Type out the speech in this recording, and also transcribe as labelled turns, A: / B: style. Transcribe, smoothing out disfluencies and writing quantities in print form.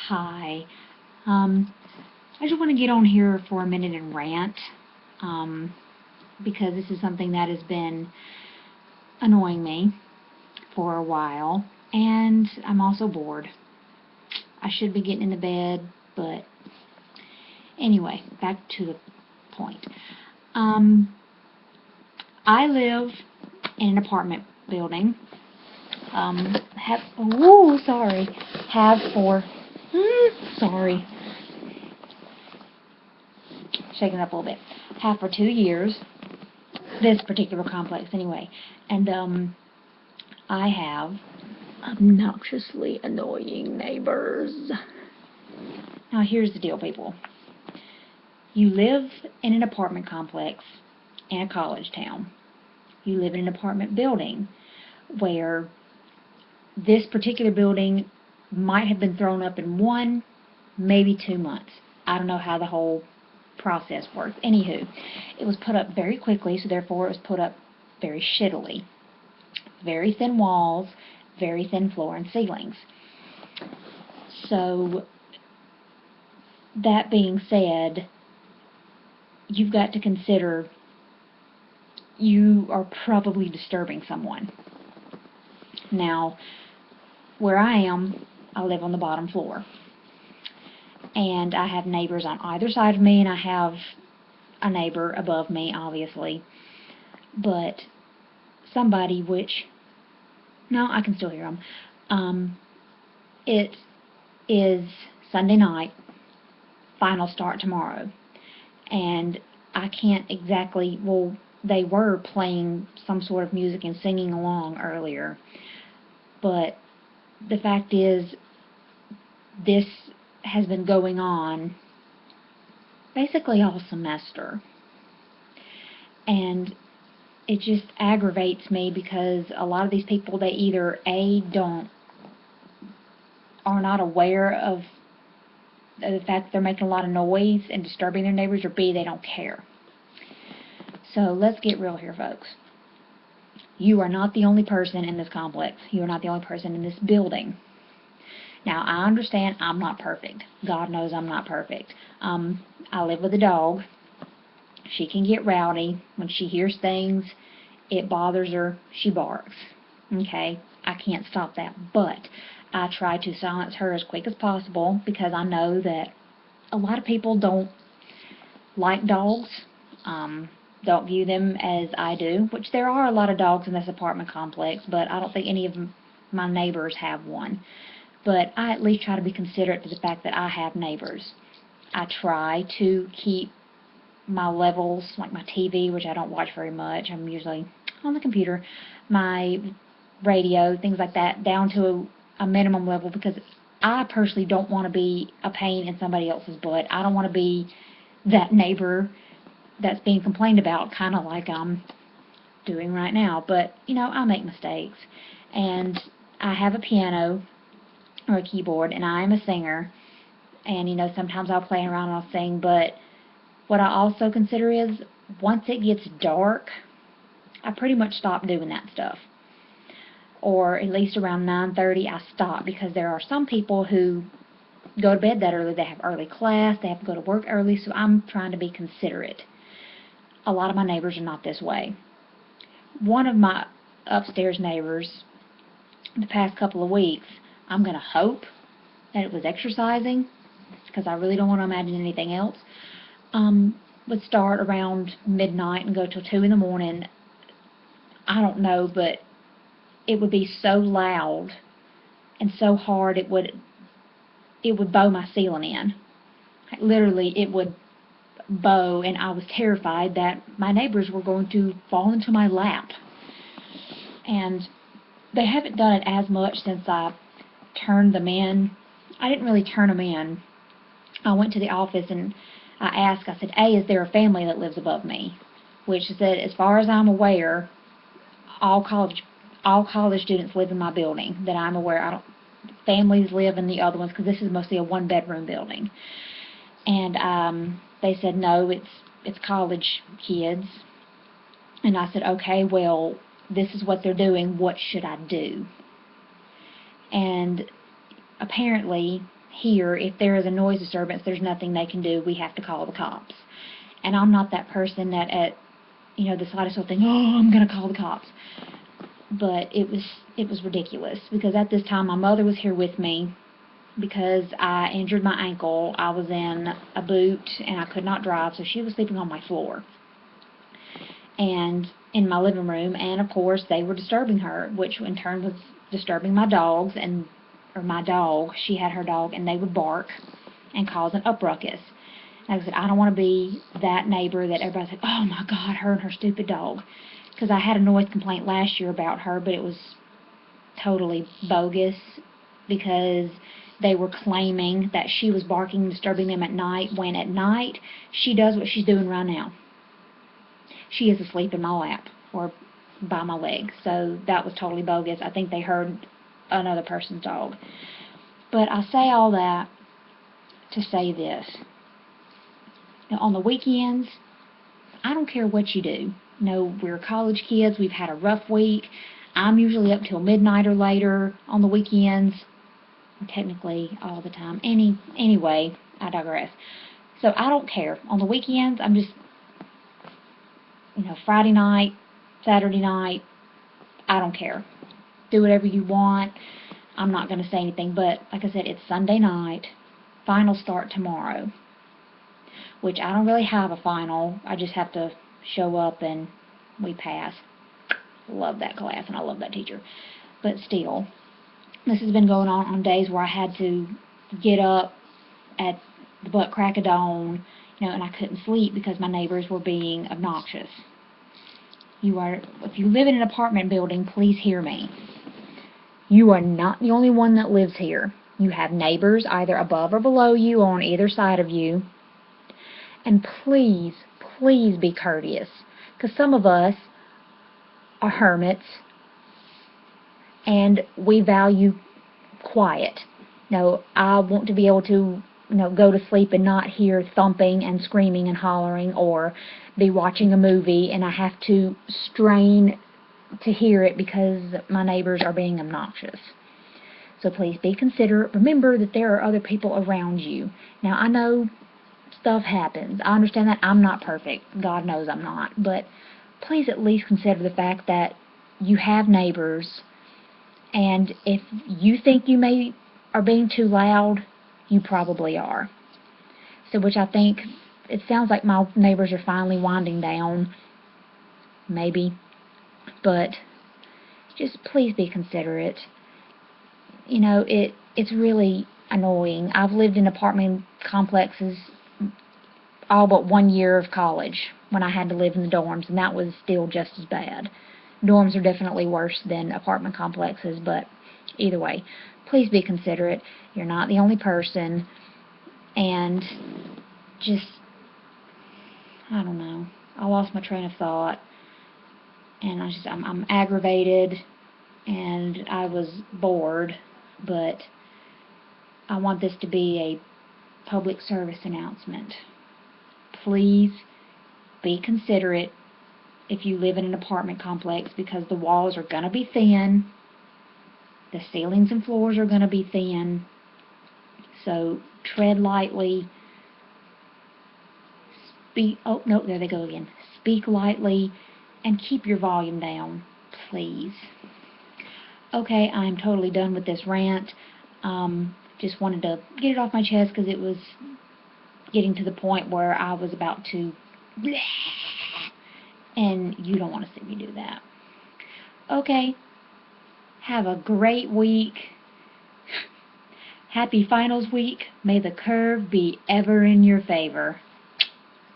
A: Hi. I just want to get on here for a minute and rant, because this is something that has been annoying me for a while, and I'm also bored. I should be getting into bed, but anyway, back to the point. I live in an apartment building. Have for, sorry, shaking it up a little bit. Have for 2 years, this particular complex anyway, and I have obnoxiously annoying neighbors. Now here's the deal, people. You live in an apartment complex in a college town. You live in an apartment building where this particular building might have been thrown up in 1, maybe 2 months. I don't know how the whole process works. Anywho, it was put up very quickly, so therefore it was put up very shittily. Very thin walls, very thin floor and ceilings. So, that being said, you've got to consider you are probably disturbing someone. Now, where I am, I live on the bottom floor. And I have neighbors on either side of me, and I have a neighbor above me, obviously. But somebody no, I can still hear them. It is Sunday night, final start tomorrow. And I can't exactly, well, they were playing some sort of music and singing along earlier. But the fact is, this has been going on basically all semester. And it just aggravates me because a lot of these people, they either are not aware of the fact that they're making a lot of noise and disturbing their neighbors, or B, they don't care. So let's get real here, folks. You are not the only person in this complex. You are not the only person in this building. Now, I understand I'm not perfect. God knows I'm not perfect. I live with a dog. She can get rowdy. When she hears things, it bothers her. She barks. Okay? I can't stop that. But I try to silence her as quick as possible because I know that a lot of people don't like dogs. Don't view them as I do, which there are a lot of dogs in this apartment complex, but I don't think any of my neighbors have one. But I at least try to be considerate to the fact that I have neighbors. I try to keep my levels, like my TV, which I don't watch very much, I'm usually on the computer, my radio, things like that, down to a minimum level, because I personally don't want to be a pain in somebody else's butt. I don't want to be that neighbor that's being complained about, kind of like I'm doing right now. But, I make mistakes. And I have a piano or a keyboard, and I am a singer. And, sometimes I'll play around and I'll sing. But what I also consider is, once it gets dark, I pretty much stop doing that stuff. Or at least around 9:30, I stop, because there are some people who go to bed that early. They have early class, they have to go to work early, so I'm trying to be considerate. A lot of my neighbors are not this way. One of my upstairs neighbors, the past couple of weeks, I'm going to hope that it was exercising, because I really don't want to imagine anything else, would start around midnight and go till 2 in the morning. I don't know, but it would be so loud and so hard it would bow my ceiling in. Literally, it would bow, and I was terrified that my neighbors were going to fall into my lap. And they haven't done it as much since I turned them in. I didn't really turn them in. I went to the office and I asked, I said, "Hey, is there a family that lives above me?" Which said, as far as I'm aware, all college students live in my building that I'm aware. Families live in the other ones, because this is mostly a 1-bedroom building. And they said, no, it's college kids. And I said, okay, well, this is what they're doing. What should I do? And apparently here, if there is a noise disturbance, there's nothing they can do. We have to call the cops. And I'm not that person that at, the slightest little thing, oh, I'm going to call the cops. But it was ridiculous, because at this time my mother was here with me because I injured my ankle. I was in a boot and I could not drive, so she was sleeping on my floor and in my living room, and of course they were disturbing her, which in turn was disturbing my dogs, or my dog. She had her dog, and they would bark and cause an upruckus. Like I said, I don't want to be that neighbor that everybody's like, oh my God, her and her stupid dog. Because I had a noise complaint last year about her, but it was totally bogus, because they were claiming that she was barking and disturbing them at night, when at night she does what she's doing right now. She is asleep in my lap or by my leg. So that was totally bogus. I think they heard another person's dog. But I say all that to say this. Now, on the weekends, I don't care what you do. We're college kids. We've had a rough week. I'm usually up till midnight or later on the weekends. Technically, all the time. Anyway, I digress. So I don't care. On the weekends, I'm just, Friday night, Saturday night, I don't care. Do whatever you want. I'm not going to say anything. But, like I said, it's Sunday night. Finals start tomorrow. Which I don't really have a final. I just have to show up and we pass. Love that class and I love that teacher. But still, this has been going on days where I had to get up at the butt crack of dawn, and I couldn't sleep because my neighbors were being obnoxious. If you live in an apartment building, please hear me. You are not the only one that lives here. You have neighbors either above or below you or on either side of you. And please, please be courteous, because some of us are hermits and we value quiet. I want to be able to, go to sleep and not hear thumping and screaming and hollering, or be watching a movie and I have to strain to hear it because my neighbors are being obnoxious. So please be considerate. Remember that there are other people around you. Now, I know stuff happens. I understand that. I'm not perfect. God knows I'm not. But please at least consider the fact that you have neighbors, and if you think you are being too loud, you probably are. So, which I think, it sounds like my neighbors are finally winding down, maybe, but just please be considerate. It's really annoying. I've lived in apartment complexes all but 1 year of college when I had to live in the dorms, and that was still just as bad. Dorms are definitely worse than apartment complexes, but either way, please be considerate. You're not the only person, and just, I don't know. I lost my train of thought, and I'm aggravated, and I was bored, but I want this to be a public service announcement. Please be considerate if you live in an apartment complex, because the walls are going to be thin, the ceilings and floors are going to be thin, so tread lightly. There they go again. Speak lightly and keep your volume down, please. Okay, I'm totally done with this rant. Just wanted to get it off my chest because it was getting to the point where I was about to bleh, and you don't want to see me do that. Okay, have a great week. Happy finals week. May the curve be ever in your favor.